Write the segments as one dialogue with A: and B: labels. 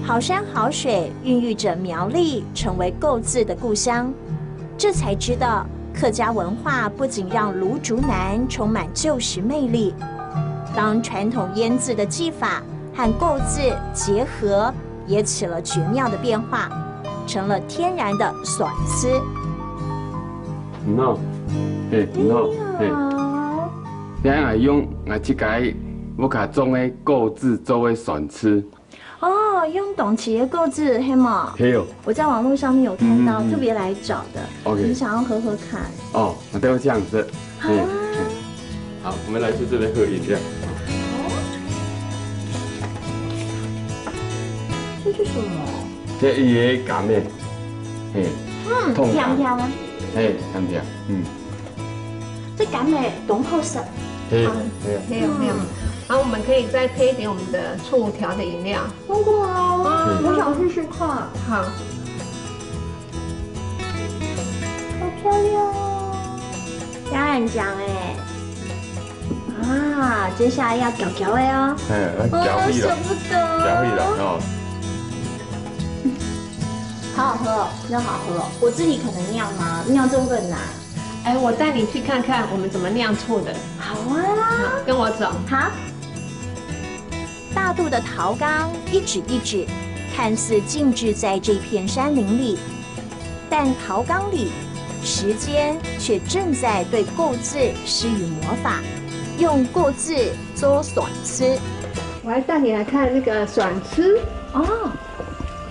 A: 好山好水孕育着苗栗成为购字的故乡，这才知道客家文化不仅让芦竹南充满旧时魅力，当传统腌字的技法和购字结合，也起了绝妙的变化，成了天然的笋丝。
B: 很好，嘿，很好，嘿。等下用这个，我甲种的购字作为笋吃。
A: 哦，用董企业购字黑吗？
B: 嘿哟，
A: 我在网络上面有看到，特别来找的。
B: OK，
A: 你想要喝喝看？
B: 哦，那都这样子。好，我们来去这边喝饮料。
A: 这是什么？
B: 这伊个甘的，嘿，
A: 甜甜吗？
B: 嘿，甜甜，
A: 这甘美浓厚色。
B: 嘿，
C: 没有。然后我们可以再配一点我们的醋调的饮料。
A: 哇，我想试试看。
C: 好，
A: 好漂亮哦！家人讲啊，接下来要搅搅的哦。
B: 舍
A: 不得。
B: 搅会了哦。
A: 好好喝哦，真好喝哦！我自己可能酿吗？酿这会很难。
C: 哎，我带你去看看我们怎么酿醋的。
A: 好啊，
C: 跟我走。
A: 好。大肚的陶缸一指一指，看似静置在这片山林里，但陶缸里时间却正在对购字施予魔法，用购字做笋丝。
C: 我还带你来看那个笋丝
A: 哦，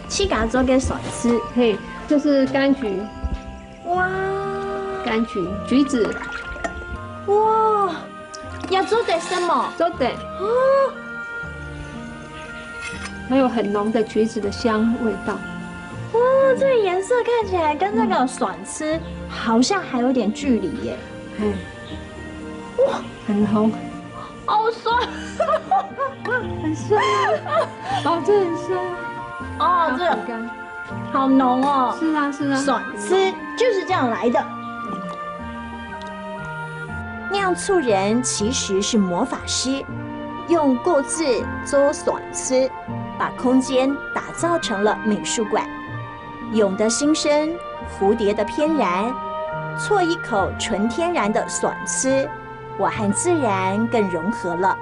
A: 去给它做个笋丝。
C: 嘿，这是柑橘。
A: 哇，
C: 柑橘、橘子。
A: 哇，要做点什么？
C: 做的哦。还有很浓的橘子的香味道。
A: 哇，这个颜色看起来跟那个笋丝好像还有点距离耶。
C: 哇，很红，
A: 好酸，
C: 很酸啊！哦，这很酸。
A: 哦，这个好浓哦。
C: 是啊。
A: 笋丝就是这样来的。酿醋人其实是魔法师，用购字做笋丝，把空间打造成了美术馆。蛹的新生，蝴蝶的翩然，啜一口纯天然的笋丝，我和自然更融合了。